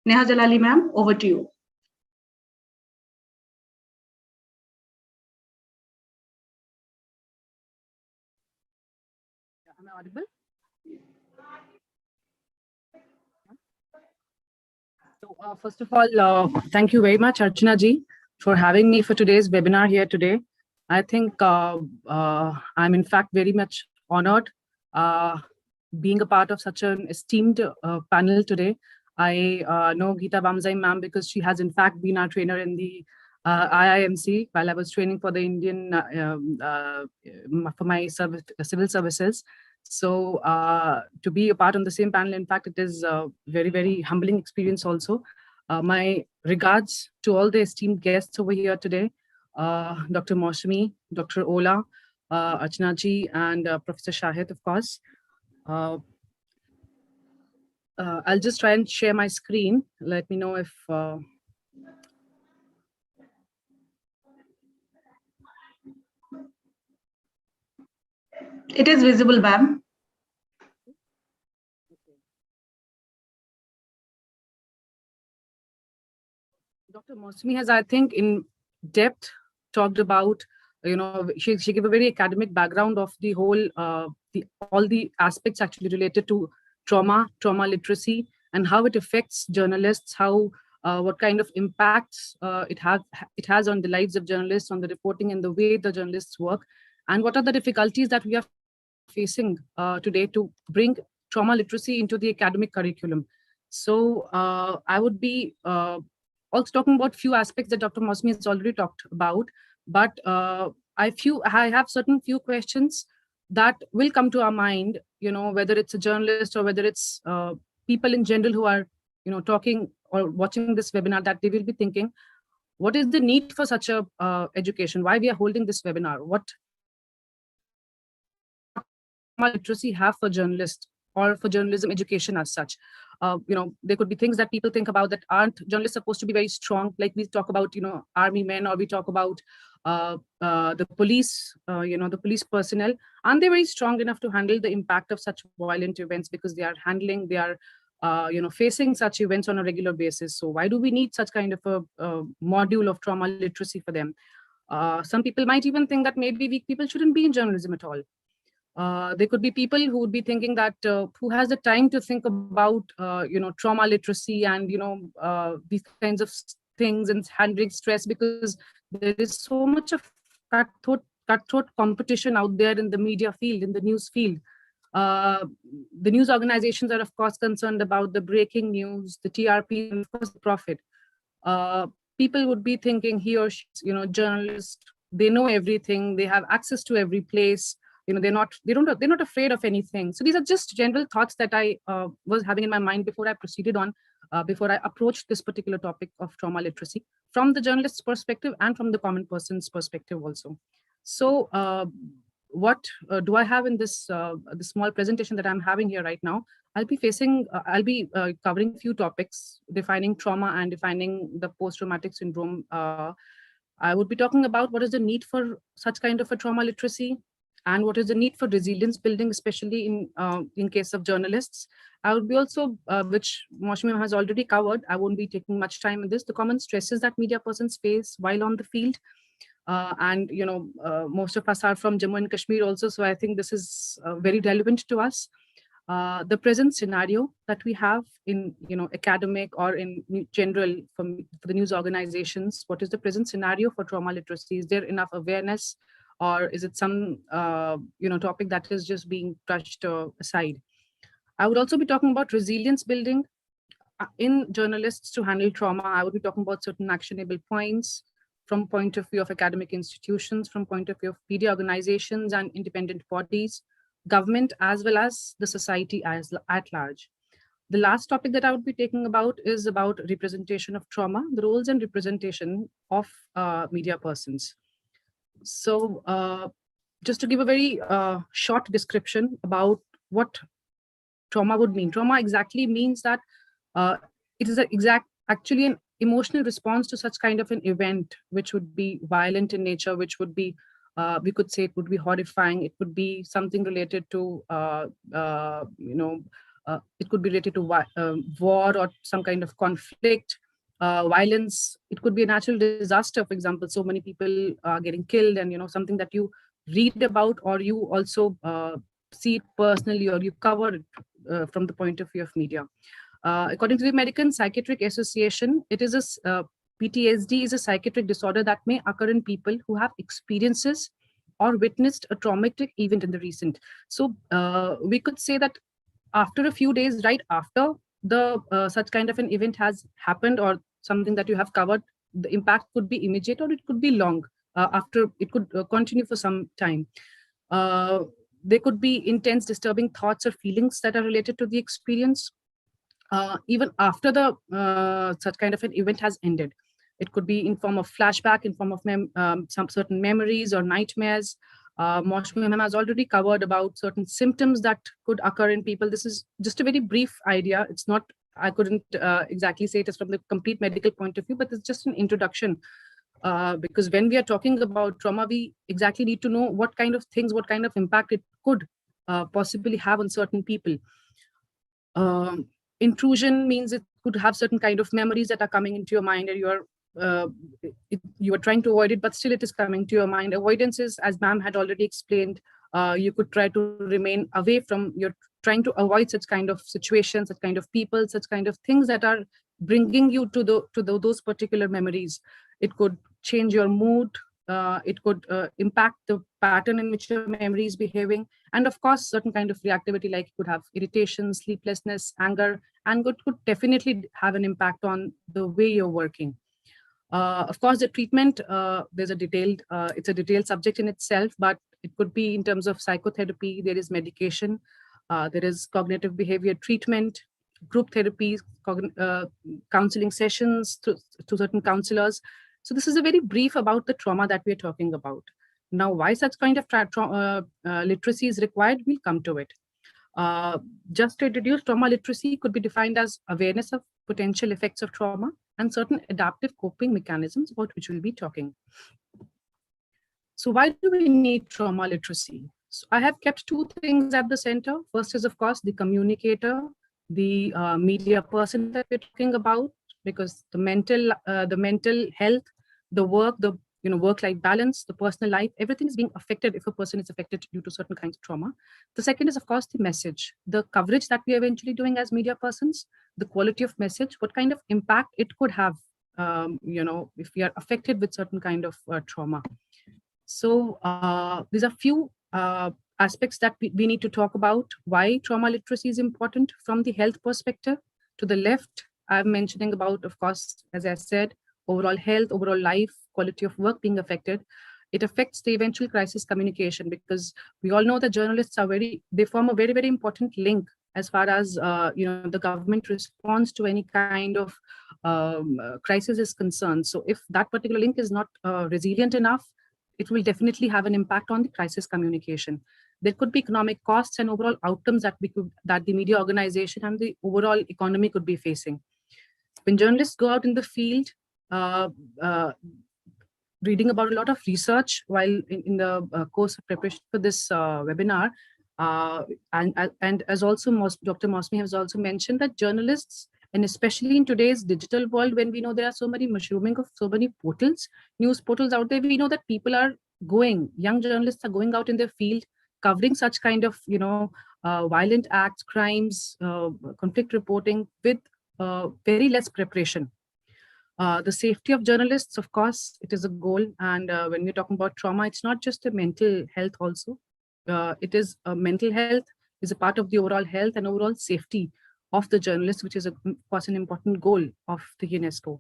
Neha Jalali ma'am, over to you. Am I audible? So, first of all, thank you very much, Archana ji, for having me for today's webinar here today. I think I'm in fact very much honored being a part of such an esteemed panel today. I know Geeta Bamzai ma'am because she has in fact been our trainer in the IIMC while I was training for the Indian for my service, civil services. So to be a part on the same panel, in fact, it is a very, very humbling experience also. My regards to all the esteemed guests over here today, Dr. Mosmi, Dr. Ola, Archana ji, and Professor Shahid, of course. I'll just try and share my screen. Let me know if... It is visible, ma'am. Dr. Mosmi has, I think, in depth talked about, she gave a very academic background of the whole, all the aspects actually related to trauma literacy, and how it affects journalists, how what kind of impacts it has on the lives of journalists, on the reporting and the way the journalists work, and what are the difficulties that we are facing today to bring trauma literacy into the academic curriculum. So I would be also talking about few aspects that Dr. Mosmi has already talked about, but I have certain few questions that will come to our mind, whether it's a journalist or whether it's people in general who are, talking or watching this webinar, that they will be thinking, what is the need for such a education? Why we are holding this webinar? What literacy have for journalists or for journalism education as such? There could be things that people think about that aren't journalists supposed to be very strong, like we talk about, army men, or we talk about the police, the police personnel. Aren't they very strong enough to handle the impact of such violent events, because they are facing such events on a regular basis? So why do we need such kind of a module of trauma literacy for them? Some people might even think that maybe weak people shouldn't be in journalism at all. There could be people who would be thinking that who has the time to think about trauma literacy and these kinds of things and handling stress, because there is so much of cutthroat competition out there in the media field, in the news field. The news organizations are of course concerned about the breaking news, the TRP, and of course the profit. People would be thinking he or she, journalists, they know everything, they have access to every place, they're not afraid of anything. So these are just general thoughts that I was having in my mind before I proceeded on, before I approached this particular topic of trauma literacy from the journalist's perspective and from the common person's perspective also. So what do I have in this the small presentation that I'm having here right now? I'll be covering a few topics, defining trauma and defining the post-traumatic syndrome. I would be talking about what is the need for such kind of a trauma literacy, and what is the need for resilience building, especially in case of journalists. I would be also, which Mosmi has already covered, I won't be taking much time in this, the common stresses that media persons face while on the field. And most of us are from Jammu and Kashmir also, so I think this is very relevant to us. The present scenario that we have in academic or in general for the news organizations. What is the present scenario for trauma literacy? Is there enough awareness, or is it some topic that is just being touched aside? I would also be talking about resilience building in journalists to handle trauma. I would be talking about certain actionable points from point of view of academic institutions, from point of view of media organizations and independent bodies, government, as well as the society as at large. The last topic that I would be taking about is about representation of trauma, the roles and representation of media persons. So just to give a very short description about what trauma would mean. Trauma exactly means that it is actually an emotional response to such kind of an event, which would be violent in nature, which would be, we could say it would be horrifying. It would be something related to, It could be related to war or some kind of conflict, violence. It could be a natural disaster, for example. So many people are getting killed, and something that you read about, or you also see it personally, or you cover it from the point of view of media. According to the American Psychiatric Association, it is PTSD is a psychiatric disorder that may occur in people who have experiences or witnessed a traumatic event in the recent. So we could say that after a few days, right after the such kind of an event has happened, or something that you have covered, the impact could be immediate or it could be long. After it could continue for some time. There could be intense, disturbing thoughts or feelings that are related to the experience, even after the such kind of an event has ended. It could be in form of flashback, in form of some certain memories or nightmares. Maushmi ma'am has already covered about certain symptoms that could occur in people. This is just a very brief idea. It's not, I couldn't exactly say it is from the complete medical point of view, but it's just an introduction. Because when we are talking about trauma, we exactly need to know what kind of things, what kind of impact it could possibly have on certain people. Intrusion means it could have certain kind of memories that are coming into your mind, and you are trying to avoid it, but still it is coming to your mind. Avoidance is, as ma'am had already explained, you could try to remain away from, you're trying to avoid such kind of situations, such kind of people, such kind of things that are bringing you to those particular memories. It could change your mood. It could impact the pattern in which your memory is behaving. And of course, certain kind of reactivity, like it could have irritation, sleeplessness, anger, and it could definitely have an impact on the way you're working. Of course, the treatment, there's a detailed, it's a detailed subject in itself, but it could be in terms of psychotherapy, there is medication, there is cognitive behavior treatment, group therapies, counseling sessions to certain counselors. So this is a very brief about the trauma that we're talking about. Now, why such kind of literacy is required, we'll come to it. Just to introduce, trauma literacy could be defined as awareness of potential effects of trauma and certain adaptive coping mechanisms about which we'll be talking. So why do we need trauma literacy? So I have kept two things at the center. First is, of course, the communicator, the media person that we're talking about, because the mental health, the work, the work-life balance, the personal life, everything is being affected if a person is affected due to certain kinds of trauma. The second is, of course, the message, the coverage that we are eventually doing as media persons, the quality of message, what kind of impact it could have, if we are affected with certain kind of trauma. So these are few aspects that we need to talk about. Why trauma literacy is important from the health perspective. To the left, I'm mentioning about, of course, as I said, overall health, overall life, quality of work being affected. It affects the eventual crisis communication, because we all know that journalists are they form a very, very important link as far as the government response to any kind of crisis is concerned. So if that particular link is not resilient enough, it will definitely have an impact on the crisis communication. There could be economic costs and overall outcomes that the media organization and the overall economy could be facing. When journalists go out in the field, reading about a lot of research while in the course of preparation for this webinar, and as also Dr. Maushmi has also mentioned, that journalists, and especially in today's digital world, when we know there are so many mushrooming of so many portals, news portals out there, we know that people are young journalists are going out in their field, covering such kind of, violent acts, crimes, conflict reporting with very less preparation. The safety of journalists, of course, it is a goal. And when we're talking about trauma, it's not just a mental health also. It is a mental health is a part of the overall health and overall safety of the journalist, which is, of course, an important goal of the UNESCO.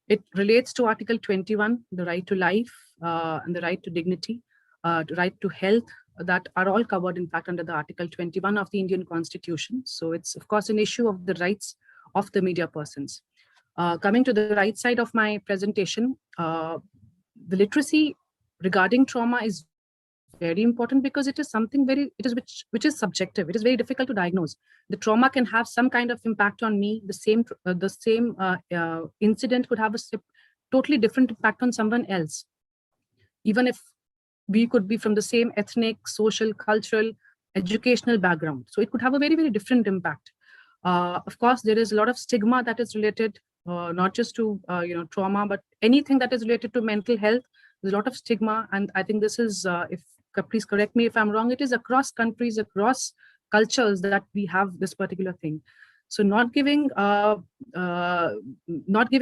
It relates to Article 21, the right to life and the right to dignity, the right to health, that are all covered, in fact, under the Article 21 of the Indian Constitution. So it's, of course, an issue of the rights of the media persons. Coming to the right side of my presentation, the literacy regarding trauma is very important, because it is something which is subjective. It is very difficult to diagnose. The trauma can have some kind of impact on me. The same incident could have a totally different impact on someone else, even if we could be from the same ethnic, social, cultural, educational background. So it could have a very, very different impact. Of course, there is a lot of stigma that is related, not just to trauma, but anything that is related to mental health. There's a lot of stigma, and I think this is, if please correct me if I'm wrong, it is across countries, across cultures that we have this particular thing. So not giving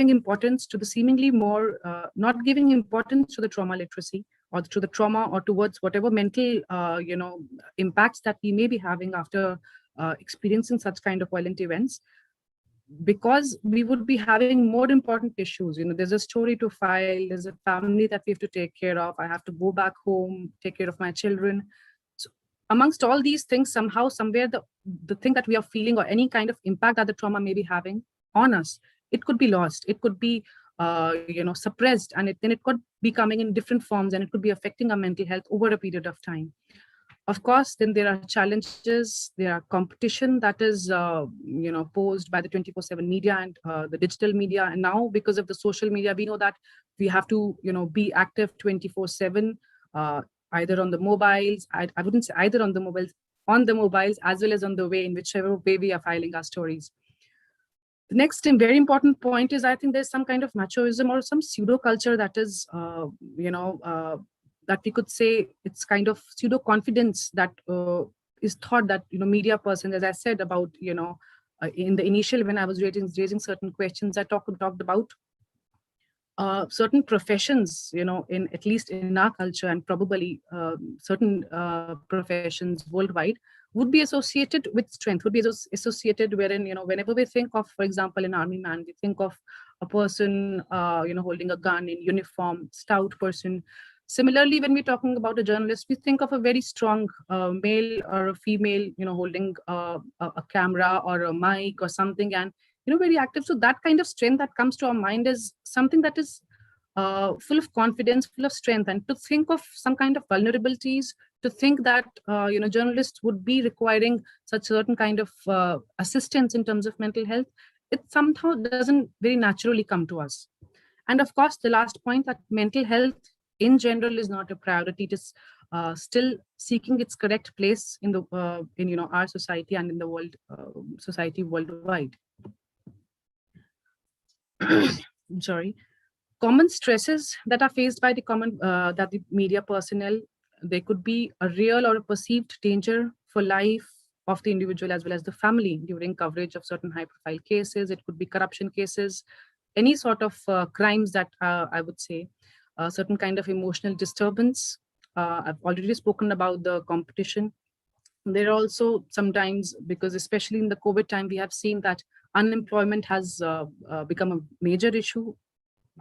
importance to the seemingly more, not giving importance to the trauma literacy or to the trauma or towards whatever mental, impacts that we may be having after experiencing such kind of violent events, because we would be having more important issues. There's a story to file, there's a family that we have to take care of. I have to go back home, take care of my children. So amongst all these things, somehow, somewhere, the thing that we are feeling or any kind of impact that the trauma may be having on us, it could be lost. It could be, suppressed, and then it could be coming in different forms, and it could be affecting our mental health over a period of time. Of course, then there are challenges, there are competition that is, posed by the 24/7 media and the digital media. And now, because of the social media, we know that we have to, be active 24/7, either on the mobiles. I wouldn't say either on the mobiles, as well as on the way in whichever way we are filing our stories. The next and very important point is, I think there's some kind of machoism or some pseudo culture that is, that we could say it's kind of pseudo confidence that is thought that, media persons, as I said about, in the initial, when I was raising certain questions, I talked about certain professions, in at least in our culture, and probably certain professions worldwide, would be associated with strength, would be associated wherein, whenever we think of, for example, an army man, we think of a person, holding a gun in uniform, stout person. Similarly, when we're talking about a journalist, we think of a very strong male or a female, holding a camera or a mic or something, and, very active. So that kind of strength that comes to our mind is something that is full of confidence, full of strength. And to think of some kind of vulnerabilities, to think that, journalists would be requiring such certain kind of assistance in terms of mental health, it somehow doesn't very naturally come to us. And of course, the last point, that mental health in general is not a priority. It is still seeking its correct place in the in our society and in the world, society worldwide. I'm sorry. Common stresses that are faced by the media personnel, they could be a real or a perceived danger for life of the individual as well as the family during coverage of certain high-profile cases. It could be corruption cases, any sort of crimes that I would say. Certain kind of emotional disturbance. I've already spoken about the competition. There are also sometimes, because especially in the COVID time, we have seen that unemployment has become a major issue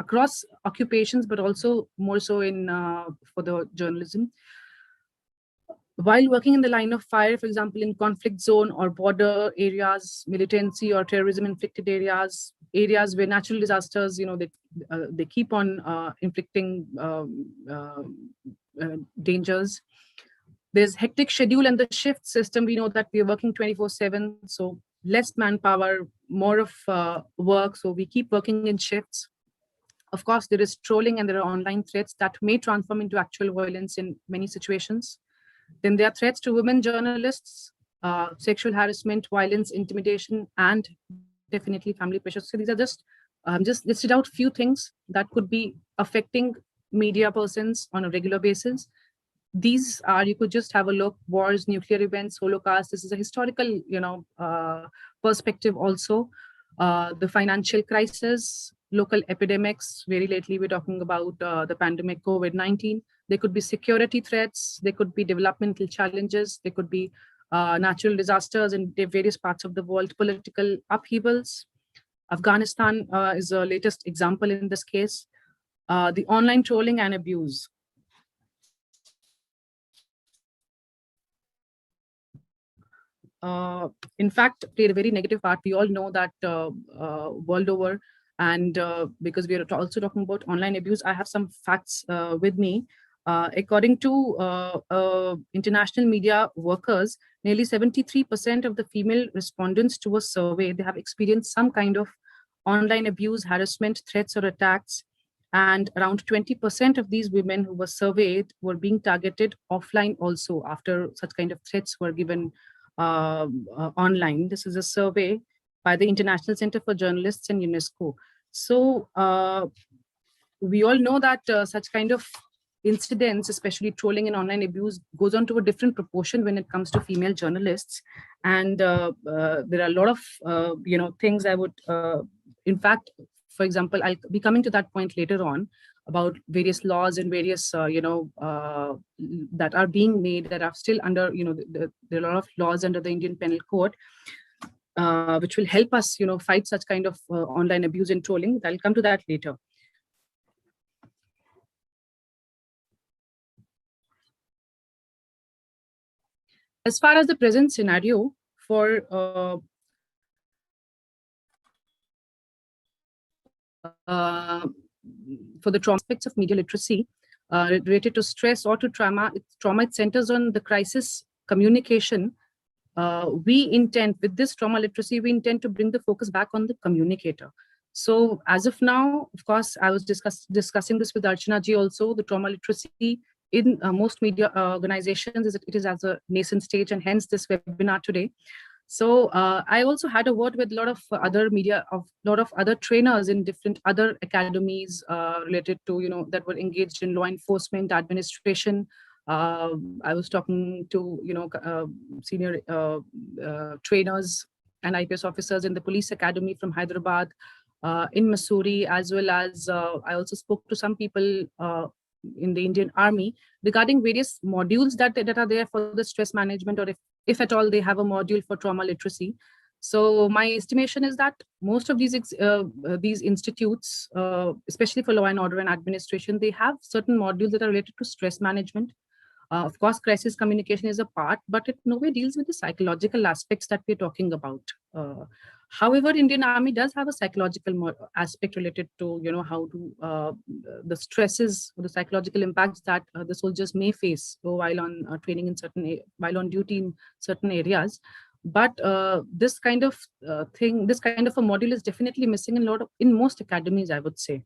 across occupations, but also more so in for the journalism. While working in the line of fire, for example, in conflict zone or border areas, militancy or terrorism inflicted areas where natural disasters, they keep on inflicting dangers. There's hectic schedule and the shift system. We know that we are working 24/7, so less manpower, more of work. So we keep working in shifts. Of course, there is trolling and there are online threats that may transform into actual violence in many situations. Then there are threats to women journalists, sexual harassment, violence, intimidation, and definitely family pressure. So these are just listed out few things that could be affecting media persons on a regular basis. These are, you could just have a look: wars, nuclear events, Holocaust. This is a historical, perspective also. The financial crisis, local epidemics. Very lately, we're talking about the pandemic COVID-19. There could be security threats. There could be developmental challenges. There could be natural disasters in various parts of the world, political upheavals. Afghanistan is the latest example in this case. The online trolling and abuse. In fact, played a very negative part. We all know that world over. And because we are also talking about online abuse, I have some facts with me. According to international media workers, nearly 73% of the female respondents to a survey, they have experienced some kind of online abuse, harassment, threats, or attacks. And around 20% of these women who were surveyed were being targeted offline also after such kind of threats were given online. This is a survey by the International Center for Journalists and UNESCO. So we all know that such kind of incidents, especially trolling and online abuse, goes on to a different proportion when it comes to female journalists. And there are a lot of things I would, in fact, for example, I'll be coming to that point later on about various laws and various that are being made that are still under, there are a lot of laws under the Indian Penal Code which will help us fight such kind of online abuse and trolling. I'll come to that later. As far as the present scenario for the trauma aspects of media literacy related to stress or to trauma, it centers on the crisis communication. We intend, with this trauma literacy, we intend to bring the focus back on the communicator. So as of now, of course, I was discussing this with Archana ji also, the trauma literacy in most media organizations, it is as a nascent stage, and hence this webinar today. So I also had a word with a lot of other media, a lot of other trainers in different other academies related to, that were engaged in law enforcement, administration. I was talking to, senior trainers and IPS officers in the police academy from Hyderabad, in Missouri, as well as I also spoke to some people in the Indian Army regarding various modules that are there for the stress management, or if at all they have a module for trauma literacy. So my estimation is that most of these institutes, especially for law and order and administration, they have certain modules that are related to stress management. Of course, crisis communication is a part, but it no way deals with the psychological aspects that we're talking about. However, Indian Army does have a psychological aspect related to, how to the stresses, the psychological impacts that the soldiers may face while on training in while on duty in certain areas. But this kind of thing, this kind of a module is definitely missing in most academies, I would say.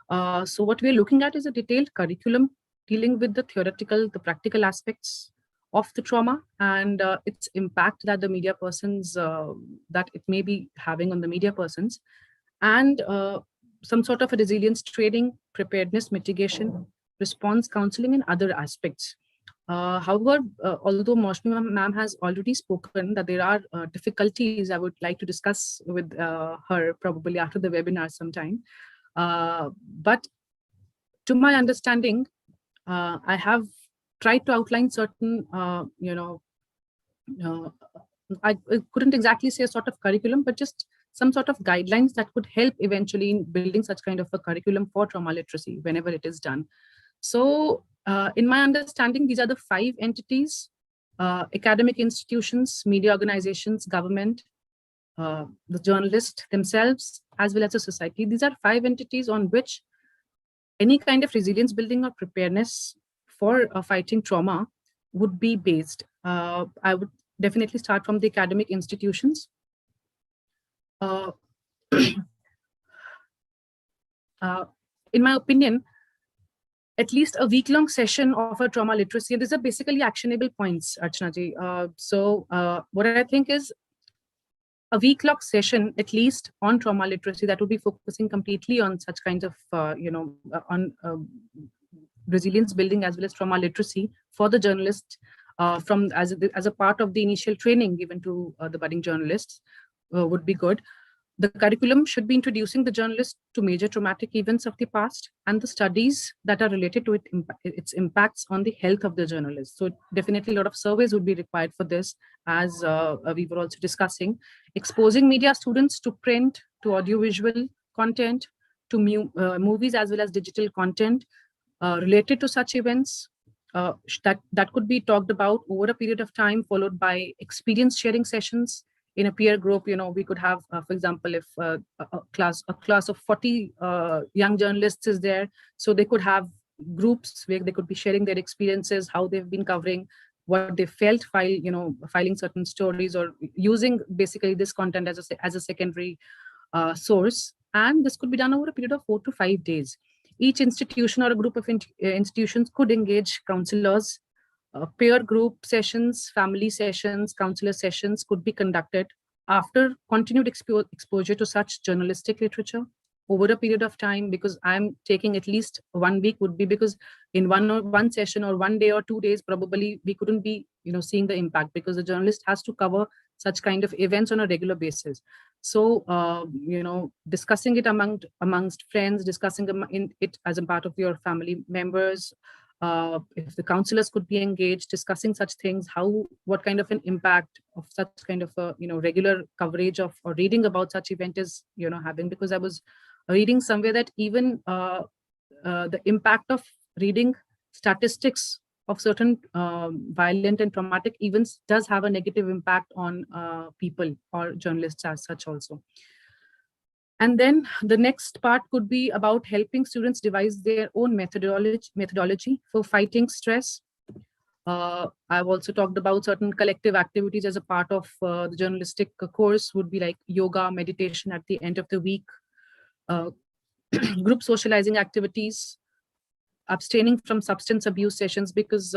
So what we're looking at is a detailed curriculum dealing with the theoretical, the practical aspects of the trauma and its impact that the media persons, that it may be having on the media persons, and some sort of a resilience training, preparedness, mitigation, response counseling, and other aspects. However, although Maushmi ma'am has already spoken that there are difficulties, I would like to discuss with her probably after the webinar sometime. But to my understanding, I have tried to outline certain, I couldn't exactly say a sort of curriculum, but just some sort of guidelines that could help eventually in building such kind of a curriculum for trauma literacy whenever it is done. So in my understanding, these are the 5 entities: academic institutions, media organizations, government, the journalists themselves, as well as the society. These are 5 entities on which any kind of resilience building or preparedness for fighting trauma would be based. I would definitely start from the academic institutions. In my opinion, at least a week-long session of a trauma literacy, these are basically actionable points, Archana ji. So what I think is a week-long session, at least on trauma literacy, that would be focusing completely on such kinds of, on resilience building as well as trauma literacy for the journalists, as a part of the initial training given to the budding journalists would be good. The curriculum should be introducing the journalist to major traumatic events of the past and the studies that are related to its impacts on the health of the journalist. So definitely a lot of surveys would be required for this, as we were also discussing. Exposing media students to print, to audiovisual content, to movies as well as digital content related to such events, that could be talked about over a period of time, followed by experience sharing sessions in a peer group. We could have, for example, if a class of 40 young journalists is there, so they could have groups where they could be sharing their experiences, how they've been covering, what they felt filing certain stories, or using basically this content as a secondary source. And this could be done over a period of 4 to 5 days. Each institution or a group of institutions could engage counselors Peer group sessions, family sessions, counselor sessions could be conducted after continued exposure to such journalistic literature over a period of time, because I'm taking at least 1 week would be because in one session or 1 day or 2 days, probably we couldn't be, seeing the impact, because the journalist has to cover such kind of events on a regular basis. So, discussing it amongst friends, discussing it as a part of your family members, if the counselors could be engaged, discussing such things, what kind of an impact of such kind of a, regular coverage of or reading about such event is, having. Because I was reading somewhere that even the impact of reading statistics of certain violent and traumatic events does have a negative impact on people or journalists as such also. And then the next part could be about helping students devise their own methodology for fighting stress. I've also talked about certain collective activities as a part of the journalistic course would be like yoga, meditation at the end of the week, group socializing activities, abstaining from substance abuse sessions, because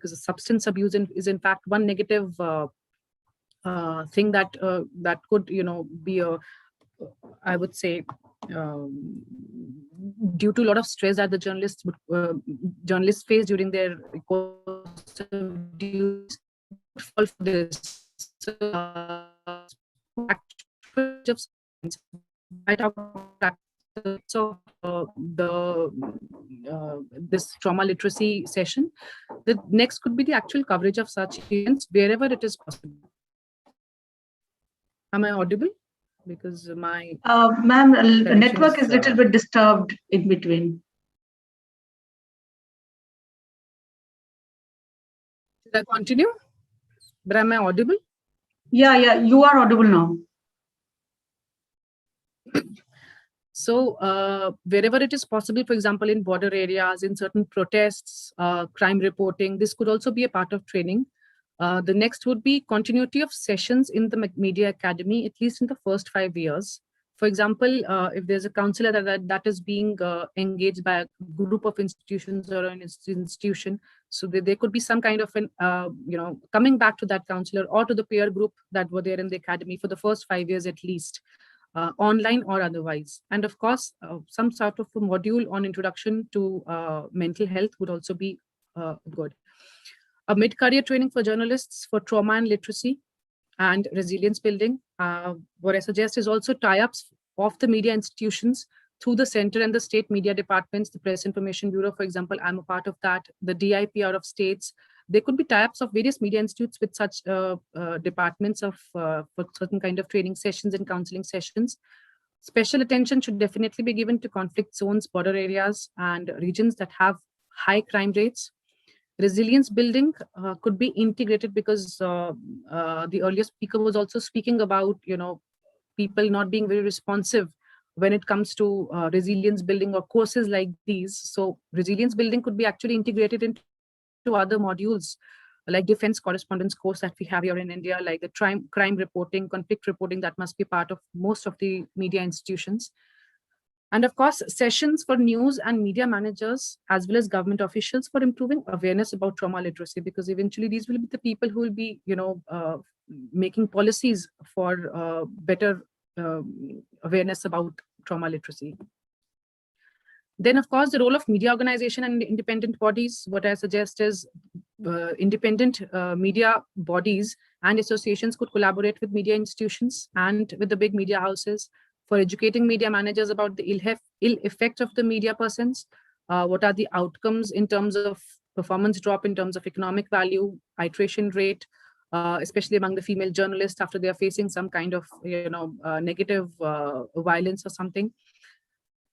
substance abuse is in fact one negative thing that could be I would say due to a lot of stress that the journalists face during their course of duties, fall for this. I talk about this trauma literacy session. The next could be the actual coverage of such events wherever it is possible. Am I audible? Because my ma'am, network is a little bit disturbed in between. Should I continue? But am I audible? Yeah, you are audible now. So wherever it is possible, for example, in border areas, in certain protests, crime reporting, this could also be a part of training. The next would be continuity of sessions in the Media Academy, at least in the first 5 years. For example, if there's a counselor that is being engaged by a group of institutions or an institution, so there could be some kind of an, coming back to that counselor or to the peer group that were there in the academy for the first 5 years at least, online or otherwise. And of course, some sort of a module on introduction to mental health would also be good. A mid-career training for journalists for trauma and literacy and resilience building. What I suggest is also tie-ups of the media institutions through the center and the state media departments, the Press Information Bureau, for example, I'm a part of that, the DIPR of states. There could be tie-ups of various media institutes with such departments for certain kind of training sessions and counseling sessions. Special attention should definitely be given to conflict zones, border areas, and regions that have high crime rates. Resilience building could be integrated, because the earlier speaker was also speaking about, people not being very responsive when it comes to resilience building or courses like these. So resilience building could be actually integrated into other modules, like defense correspondence course that we have here in India, like the crime reporting, conflict reporting, that must be part of most of the media institutions. And of course, sessions for news and media managers, as well as government officials, for improving awareness about trauma literacy, because eventually these will be the people who will be, making policies for better awareness about trauma literacy. Then, of course, the role of media organization and independent bodies. What I suggest is independent media bodies and associations could collaborate with media institutions and with the big media houses for educating media managers about the ill effect of the media persons. What are the outcomes in terms of performance drop, in terms of economic value, iteration rate, especially among the female journalists after they are facing some kind of negative violence or something.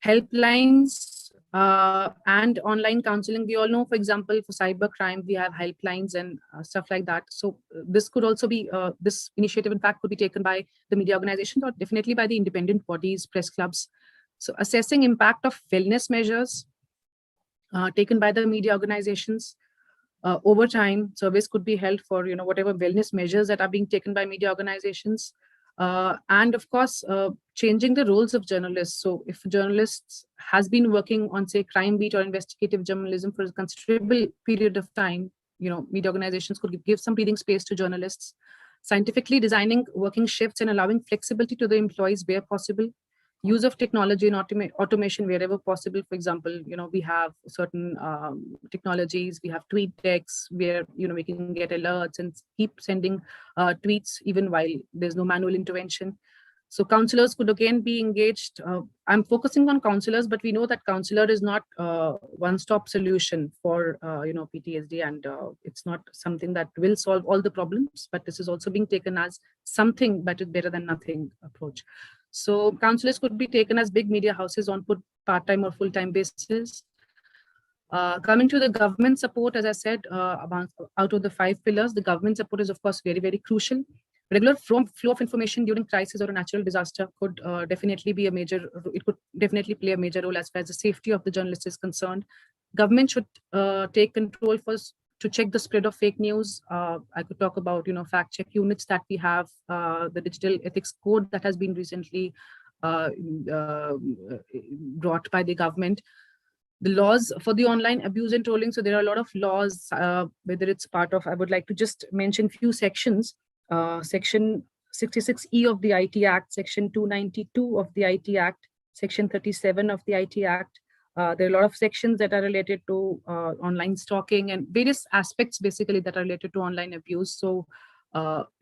Helplines and online counseling. We all know, for example, for cyber crime, we have helplines and stuff like that. So this could also be, this initiative, in fact, could be taken by the media organizations or definitely by the independent bodies, press clubs. So assessing impact of wellness measures taken by the media organizations. Over time, surveys could be held for whatever wellness measures that are being taken by media organizations. And of course, changing the roles of journalists. So if journalists has been working on, say, crime beat or investigative journalism for a considerable period of time, media organizations could give some breathing space to journalists. Scientifically designing working shifts and allowing flexibility to the employees where possible. Use of technology and automation wherever possible. For example, we have certain technologies, we have tweet decks where, we can get alerts and keep sending tweets even while there's no manual intervention. So counselors could again be engaged. I'm focusing on counselors, but we know that counselor is not a one-stop solution for, PTSD, and it's not something that will solve all the problems, but this is also being taken as something better than nothing approach. So counselors could be taken as big media houses on part-time or full-time basis. Coming to the government support, as I said, out of the 5 pillars, the government support is, of course, very, very crucial. Regular flow of information during crisis or a natural disaster could definitely be it could definitely play a major role as far as the safety of the journalist is concerned. Government should take control first to check the spread of fake news. I could talk about, fact check units that we have, the digital ethics code that has been recently brought by the government. The laws for the online abuse and trolling. So there are a lot of laws, whether it's part of, I would like to just mention few sections. Section 66E of the IT Act, Section 292 of the IT Act, Section 37 of the IT Act. There are a lot of sections that are related to online stalking and various aspects basically that are related to online abuse. So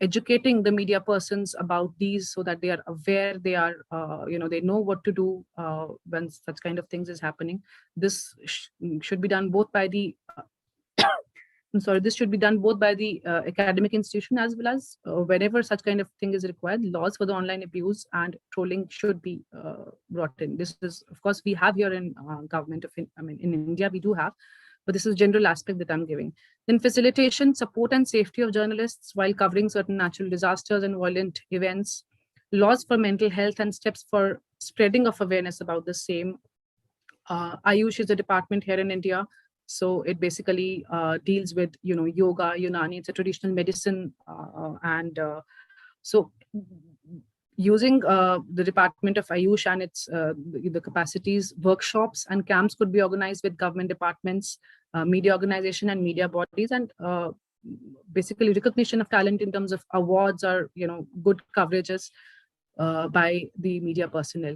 educating the media persons about these so that they are aware, they are, they know what to do when such kind of things is happening. This should be done both by the this should be done both by the academic institution as well as whenever such kind of thing is required. Laws for the online abuse and trolling should be brought in. This is, of course, we have here in government of, in India, we do have, but this is general aspect that I'm giving. Then facilitation, support and safety of journalists while covering certain natural disasters and violent events. Laws for mental health and steps for spreading of awareness about the same. Ayush is a department here in India. So it basically deals with, yoga, Unani, it's a traditional medicine. So using the Department of Ayush and its the capacities, workshops and camps could be organized with government departments, media organization and media bodies, and basically recognition of talent in terms of awards or, good coverages by the media personnel.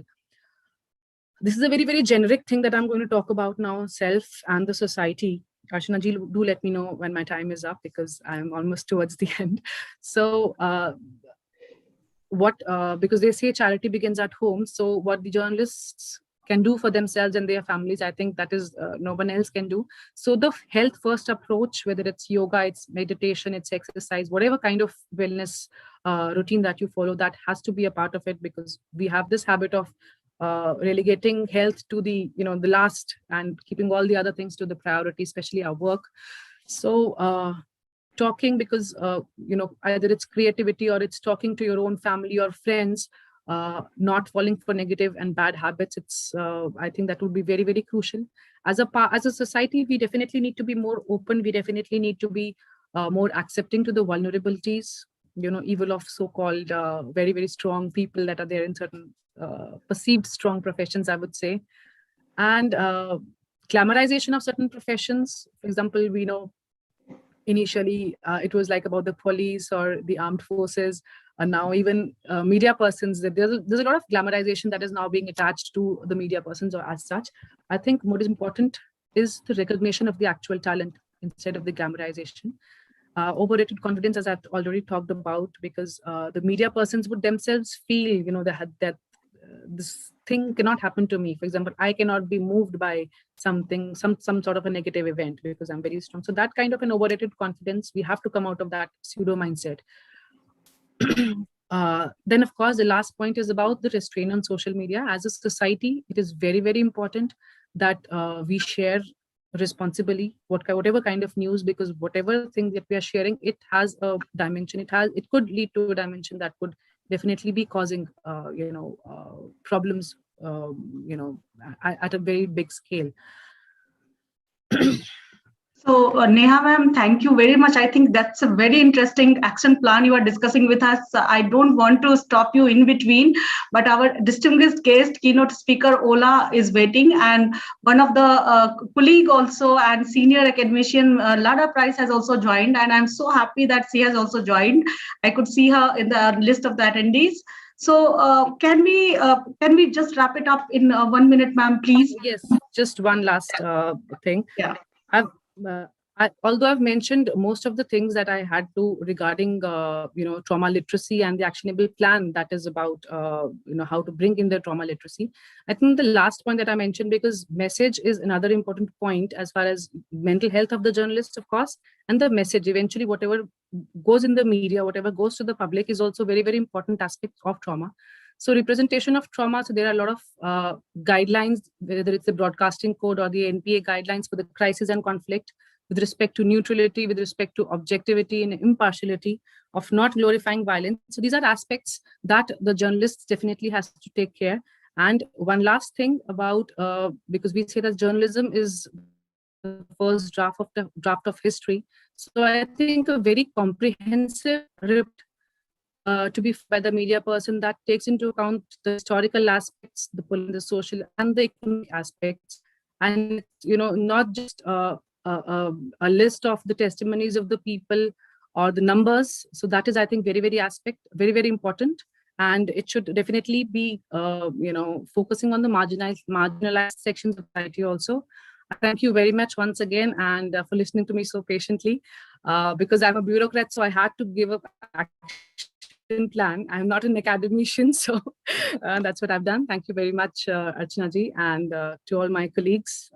This is a very, very generic thing that I'm going to talk about now, self and the society. Archana ji, do let me know when my time is up because I'm almost towards the end. So because they say charity begins at home. So what the journalists can do for themselves and their families, I think that is no one else can do. So the health first approach, whether it's yoga, it's meditation, it's exercise, whatever kind of wellness routine that you follow, that has to be a part of it, because we have this habit of relegating health to the last and keeping all the other things to the priority, especially our work. So talking, because either it's creativity or it's talking to your own family or friends, not falling for negative and bad habits. It's I think that would be very, very crucial. As a society, we definitely need to be more open. We definitely need to be more accepting to the vulnerabilities, evil of so-called very, very strong people that are there in certain perceived strong professions, I would say. And glamorization of certain professions. For example, we know initially it was like about the police or the armed forces, and now even media persons, there's a lot of glamorization that is now being attached to the media persons or as such. I think what is important is the recognition of the actual talent instead of the glamorization. Overrated confidence, as I've already talked about, because the media persons would themselves feel, that this thing cannot happen to me. For example, I cannot be moved by something, some sort of a negative event because I'm very strong. So that kind of an overrated confidence, we have to come out of that pseudo mindset. Then, of course, the last point is about the restraint on social media. As a society, it is very, very important that we share responsibly whatever kind of news, because whatever thing that we are sharing, it has a dimension. It could lead to a dimension that could definitely be causing problems at a very big scale. So, Neha ma'am, thank you very much. I think that's a very interesting action plan you are discussing with us. I don't want to stop you in between, but our distinguished guest, keynote speaker Ola, is waiting, and one of the colleague also and senior academician Lada Price has also joined, and I'm so happy that she has also joined. I could see her in the list of the attendees. So, can we just wrap it up in 1 minute, ma'am, please? Yes, just one last thing. Yeah. Uh, although I've mentioned most of the things that I had to regarding trauma literacy and the actionable plan that is about how to bring in the trauma literacy, I think the last point that I mentioned, because message is another important point as far as mental health of the journalist, of course, and the message eventually whatever goes in the media, whatever goes to the public is also very, very important aspect of trauma. So representation of trauma, so there are a lot of guidelines, whether it's the broadcasting code or the NPA guidelines for the crisis and conflict, with respect to neutrality, with respect to objectivity and impartiality, of not glorifying violence. So these are aspects that the journalist definitely has to take care. And one last thing about, because we say that journalism is the first draft of history. So I think a very comprehensive to be by the media person that takes into account the historical aspects, the social and the economic aspects, and not just a list of the testimonies of the people or the numbers. So that is, I think, very, very, very important, and it should definitely be focusing on the marginalized sections of society also. Thank you very much once again, and for listening to me so patiently. Because I'm a bureaucrat, so I had to give up action plan. I'm not an academician, so that's what I've done. Thank you very much, Archana ji, and to all my colleagues.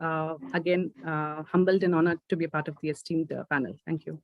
Again, humbled and honored to be a part of the esteemed panel. Thank you.